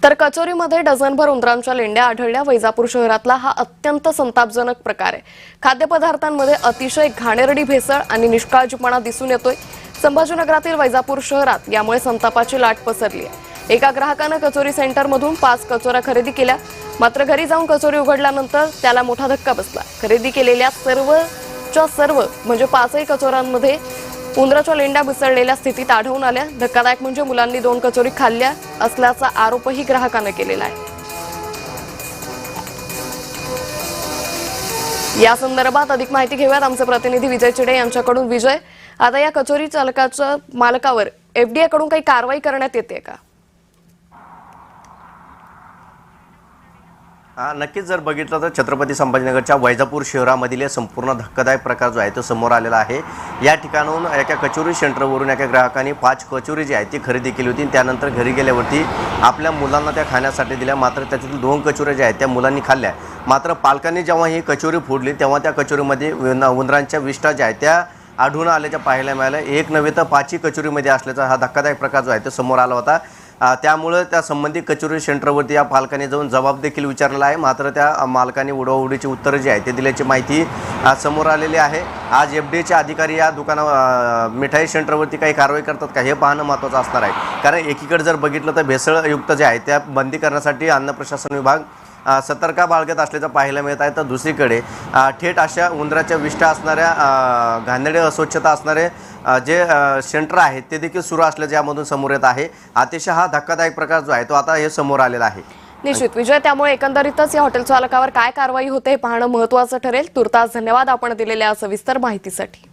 तर कचोरीमध्ये डझनभर उंदरांच्या लेंड्या आढळल्या। वैजापूर शहरातला हा अत्यंत संतापजनक प्रकार आहे। खाद्यपदार्थांमध्ये अतिशय घाणेरडी भेसळ आणि निष्काळजीपणा दिसून येतोय। संभाजीनगरातील वैजापूर शहरात यामुळे संतापाची लाट पसरली आहे। एका ग्राहकाने कचोरी सेंटरमधून 5 कचोऱ्या खरेदी केल्या, मात्र घरी जाऊन कचोरी उघडल्यानंतर त्याला मोठा धक्का बसला। खरेदी केलेल्या सर्व म्हणजे 5ही कचोऱ्यांमध्ये उंदराच्या लेंड्या मिसळलेल्या स्थितीत आढळून आल्या। धक्कादायक म्हणजे मुलांनी 2 कचोरी खाल्ल्या असल्याचा आरोपही ग्राहकाने केलेला आहे। या संदर्भात अधिक माहिती घेऊयात आमचे प्रतिनिधी विजय चिडे यांच्याकडून। विजय, आता या कचोरी चालकाच्या मालकावर एफडीए कडून काही कारवाई करण्यात येते का? नक्कीच जर बघितलं तर छत्रपती संभाजीनगरच्या वैजापूर शहरामधील संपूर्ण धक्कादायक प्रकार जो आहे तो समोर आलेला आहे। या ठिकाणाहून एका कचोरी सेंटरवरून एका ग्राहकाने 5 कचोरी जी आहे ती खरेदी केली होती। त्यानंतर घरी गेल्यावरती आपल्या मुलांना त्या खाण्यासाठी दिल्या, मात्र त्याच्यातील 2 कचोऱ्या ज्या आहेत त्या मुलांनी खाल्ल्या। मात्र पालकांनी जेव्हा ही कचोरी फोडली तेव्हा त्या कचोरीमध्ये उंदरांच्या विष्ठा ज्या आहेत त्या आढळून आल्याच्या पाहायला मिळालं। एक नव्हे तर 5ही कचोरीमध्ये असल्याचा हा धक्कादायक प्रकार जो आहे तो समोर आला होता। त्यामुळे त्या संबंधित कचोरी सेंटरवरती या पालकांनी जाऊन जबाब देखील विचारलेला आहे, मात्र त्या मालकांनी उडवाउडीची उत्तरं जी आहे ते दिल्याची माहिती समोर आलेली आहे। आज एफडीएचे अधिकारी या मिठाई सेंटरवरती काही कारवाई करतात का हे पाहणं महत्त्वाचं असणार आहे। कारण एकीकडे जर बघितलं तर भेसळयुक्त जे आहे त्या बंदी करण्यासाठी अन्न प्रशासन विभाग सतर्कता बाळगत असल्याचं पाहायला मिळत आहे। तर दुसरीकडे थेट अशा उंदराच्या विष्ठा असणाऱ्या घाणेरडे अस्वच्छता असणारे जे सेंटर आहेत ते देखील सुरू असल्याचे यामधून समोर येत आहे। अतिशय हा धक्कादायक प्रकार जो आहे तो आता हे समोर आलेला आहे। निश्चित विजय, त्यामुळे एकंदरीतच या हॉटेल चालकावर काय कारवाई होते हे पाहणं महत्त्वाचं ठरेल। तुर्तास धन्यवाद आपण दिलेल्या सविस्तर माहितीसाठी।